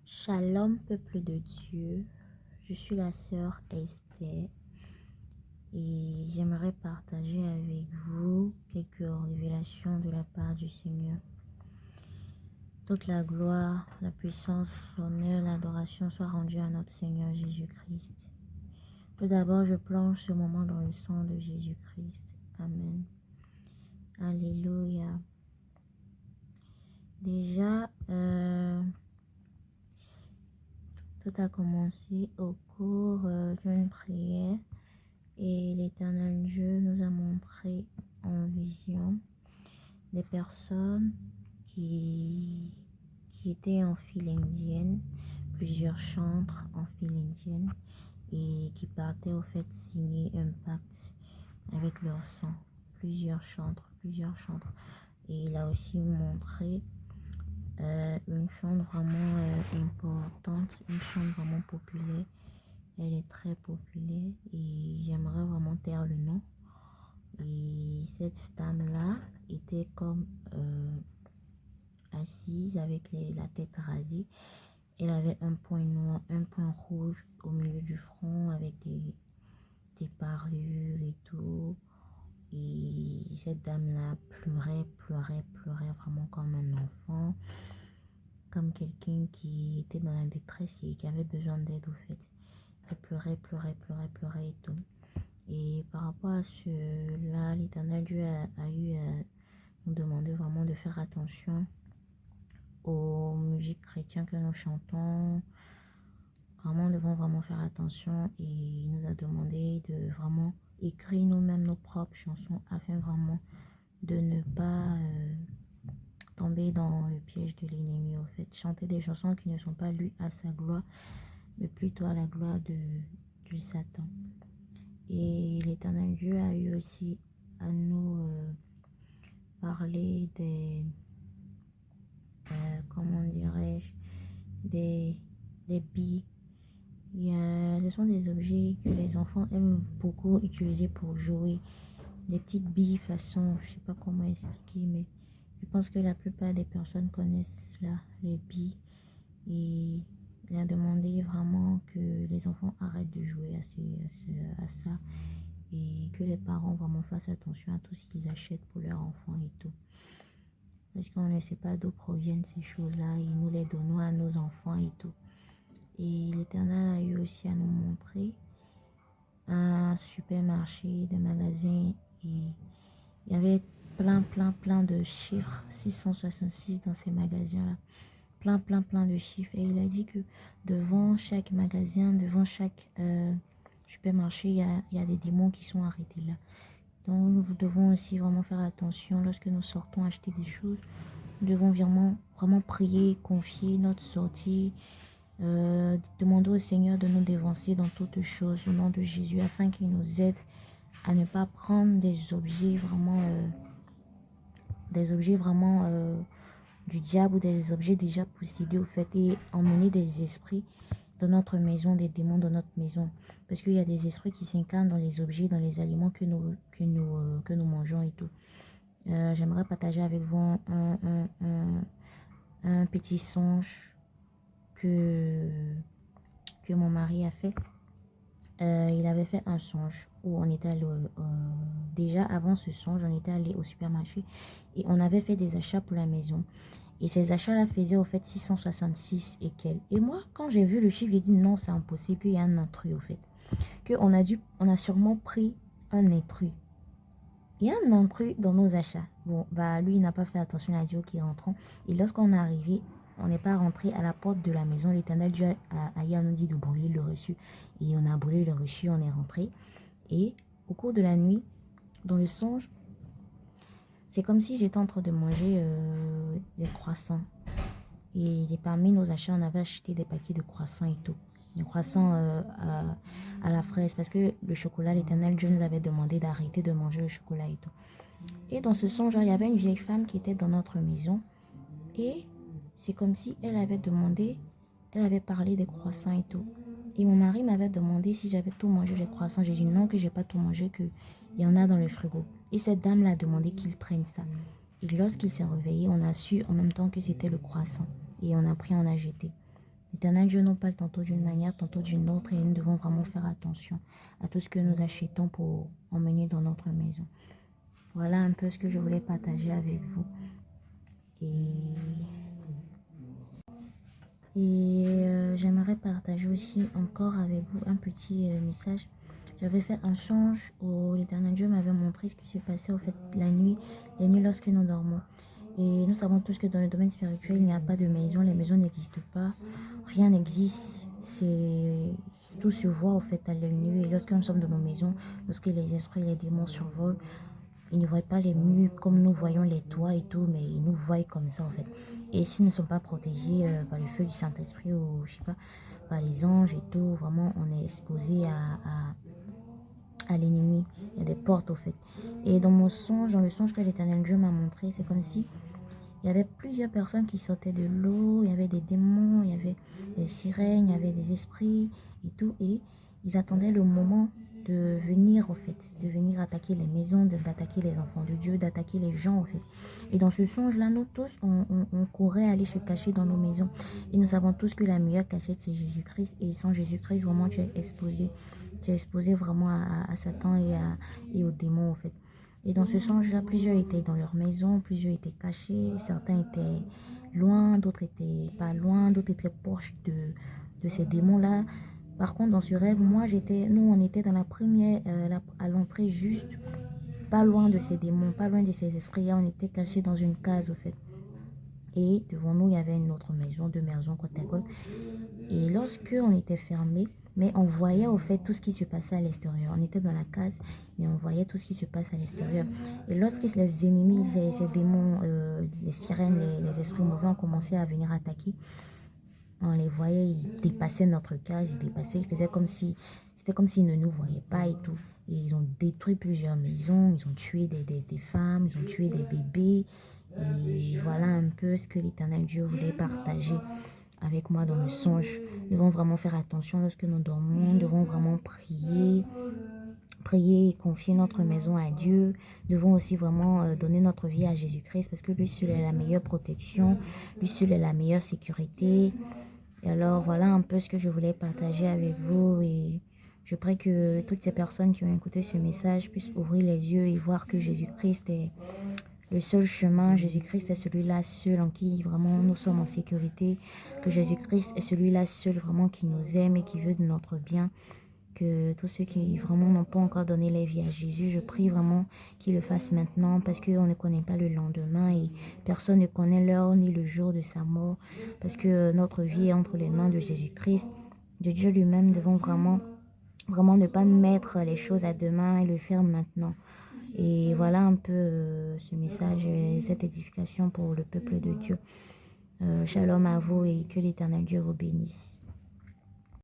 Shalom, peuple de Dieu. Je suis la sœur Esther et j'aimerais partager avec vous quelques révélations de la part du Seigneur. Toute la gloire, la puissance, l'honneur, l'adoration soient rendues à notre Seigneur Jésus-Christ. Tout d'abord, je plonge ce moment dans le sang de Jésus-Christ. Amen. Alléluia. Déjà, tout a commencé au cours d'une prière et l'Éternel Dieu nous a montré en vision des personnes qui étaient en file indienne, plusieurs chantres en file indienne et qui partaient au fait signer un pacte avec leur sang. Plusieurs chantres. Et il a aussi montré une chantre vraiment importante, une chantre vraiment populaire. Elle est très populaire et j'aimerais vraiment taire le nom. Et cette dame-là était comme assise avec la tête rasée. Elle avait un point noir, un point rouge au milieu du front avec des parures et tout. Et cette dame-là pleurait vraiment comme un enfant, comme quelqu'un qui était dans la détresse et qui avait besoin d'aide au fait. Elle pleurait et tout. Et par rapport à cela, l'Éternel Dieu a eu à nous demander vraiment de faire attention aux musiques chrétiennes que nous chantons. Vraiment, nous devons vraiment faire attention et il nous a demandé de vraiment écrire nous-mêmes nos propres chansons afin vraiment de ne pas tomber dans le piège de l'ennemi. Au fait, chanter des chansons qui ne sont pas lues à sa gloire, mais plutôt à la gloire du Satan. Et l'Éternel Dieu a eu aussi à nous parler des, comment dirais-je, des billes. Ce sont des objets que les enfants aiment beaucoup utiliser pour jouer. Des petites billes façon, je sais pas comment expliquer, mais je pense que la plupart des personnes connaissent cela, les billes. Et il a demandé vraiment que les enfants arrêtent de jouer à ça et que les parents vraiment fassent attention à tout ce qu'ils achètent pour leurs enfants et tout. Parce qu'on ne sait pas d'où proviennent ces choses-là et nous les donnons à nos enfants et tout. Et l'Éternel a eu aussi à nous montrer un supermarché, des magasins et il y avait plein de chiffres, 666 dans ces magasins-là. Plein de chiffres. Et il a dit que devant chaque magasin, devant chaque supermarché, il y a des démons qui sont arrêtés là. Donc nous devons aussi vraiment faire attention lorsque nous sortons acheter des choses. Nous devons vraiment prier, confier notre sortie, demander au Seigneur de nous dévancer dans toutes choses au nom de Jésus afin qu'il nous aide à ne pas prendre des objets vraiment du diable ou des objets déjà possédés au fait et emmener des esprits dans notre maison, des démons dans notre maison. Parce qu'il y a des esprits qui s'incarnent dans les objets, dans les aliments que nous mangeons et tout. J'aimerais partager avec vous un petit songe que mon mari a fait. Il avait fait un songe où on était allé déjà avant ce songe, on était allé au supermarché et on avait fait des achats pour la maison. Et ces achats-là faisaient au fait 666 et quelques. Et moi, quand j'ai vu le chiffre, j'ai dit non, c'est impossible qu'il y ait un intrus au fait. On a sûrement pris un intrus. Il y a un intrus dans nos achats. Bon, lui, il n'a pas fait attention à la Dieu qui est rentrant. Et lorsqu'on est arrivé, on n'est pas rentré à la porte de la maison. L'Éternel Dieu a nous dit de brûler le reçu. Et on a brûlé le reçu, on est rentré. Et au cours de la nuit, dans le songe, c'est comme si j'étais en train de manger des croissants. Et parmi nos achats, on avait acheté des paquets de croissants et tout. Des croissants à la fraise. Parce que le chocolat, l'Éternel Dieu nous avait demandé d'arrêter de manger le chocolat et tout. Et dans ce songe, il y avait une vieille femme qui était dans notre maison. Et c'est comme si elle avait parlé des croissants et tout. Et mon mari m'avait demandé si j'avais tout mangé les croissants. J'ai dit non, que j'ai pas tout mangé, qu'il y en a dans le frigo. Et cette dame l'a demandé qu'il prenne ça. Et lorsqu'il s'est réveillé, on a su en même temps que c'était le croissant. Et on a pris, on a jeté. L'Éternel Dieu nous parle tantôt d'une manière, tantôt d'une autre, et nous devons vraiment faire attention à tout ce que nous achetons pour emmener dans notre maison. Voilà un peu ce que je voulais partager avec vous. J'aimerais partager aussi encore avec vous un petit message. J'avais fait un songe où l'Éternel Dieu m'avait montré ce qui se passait au fait la nuit lorsque nous dormons. Et nous savons tous que dans le domaine spirituel, il n'y a pas de maison, les maisons n'existent pas, rien n'existe, tout se voit au fait à l'œil nu. Et lorsque nous sommes dans nos maisons, lorsque les esprits et les démons survolent, ils ne voient pas les murs comme nous voyons les toits et tout, mais ils nous voient comme ça en fait. Et s'ils ne sont pas protégés par le feu du Saint-Esprit ou je sais pas, par les anges et tout, vraiment on est exposé à l'ennemi. Il y a des portes au fait. Et dans mon songe, dans le songe que l'Éternel Dieu m'a montré, c'est comme si il y avait plusieurs personnes qui sortaient de l'eau, il y avait des démons, il y avait des sirènes, il y avait des esprits et tout. Et ils attendaient le moment de venir, en fait, de venir attaquer les maisons, d'attaquer les enfants de Dieu, d'attaquer les gens, en fait. Et dans ce songe-là, nous tous, on courait aller se cacher dans nos maisons. Et nous savons tous que la meilleure cachette, c'est Jésus-Christ. Et sans Jésus-Christ, vraiment, tu es exposé. Tu es exposé vraiment à Satan et aux démons, en fait. Et dans ce songe-là, plusieurs étaient dans leur maison, plusieurs étaient cachés, certains étaient loin, d'autres étaient pas loin, d'autres étaient proches de ces démons-là. Par contre, dans ce rêve, nous, on était dans la première, à l'entrée juste, pas loin de ces démons, pas loin de ces esprits-là, on était cachés dans une case, au fait. Et devant nous, il y avait une autre maison, deux maisons côte à côte. Et lorsque on était fermé, mais on voyait au fait tout ce qui se passait à l'extérieur. On était dans la case, mais on voyait tout ce qui se passe à l'extérieur. Et lorsque les ennemis, ces démons, les sirènes, les esprits mauvais ont commencé à venir attaquer, on les voyait, ils dépassaient notre case, ils dépassaient, ils faisaient comme si, c'était comme s'ils ne nous voyaient pas et tout. Et ils ont détruit plusieurs maisons, ils ont tué des femmes, ils ont tué des bébés. Et voilà un peu ce que l'Éternel Dieu voulait partager avec moi dans le songe. Nous devons vraiment faire attention lorsque nous dormons, nous devons vraiment prier et confier notre maison à Dieu. Nous devons aussi vraiment donner notre vie à Jésus-Christ parce que lui seul est la meilleure protection, lui seul est la meilleure sécurité. Et alors voilà un peu ce que je voulais partager avec vous et je prie que toutes ces personnes qui ont écouté ce message puissent ouvrir les yeux et voir que Jésus-Christ est le seul chemin. Jésus-Christ est celui-là seul en qui vraiment nous sommes en sécurité, que Jésus-Christ est celui-là seul vraiment qui nous aime et qui veut de notre bien. Que tous ceux qui vraiment n'ont pas encore donné la vie à Jésus, je prie vraiment qu'ils le fassent maintenant parce qu'on ne connaît pas le lendemain et personne ne connaît l'heure ni le jour de sa mort parce que notre vie est entre les mains de Jésus-Christ, de Dieu lui-même. Nous devons vraiment ne pas mettre les choses à demain et le faire maintenant. Et voilà un peu ce message et cette édification pour le peuple de Dieu. Shalom à vous et que l'Éternel Dieu vous bénisse.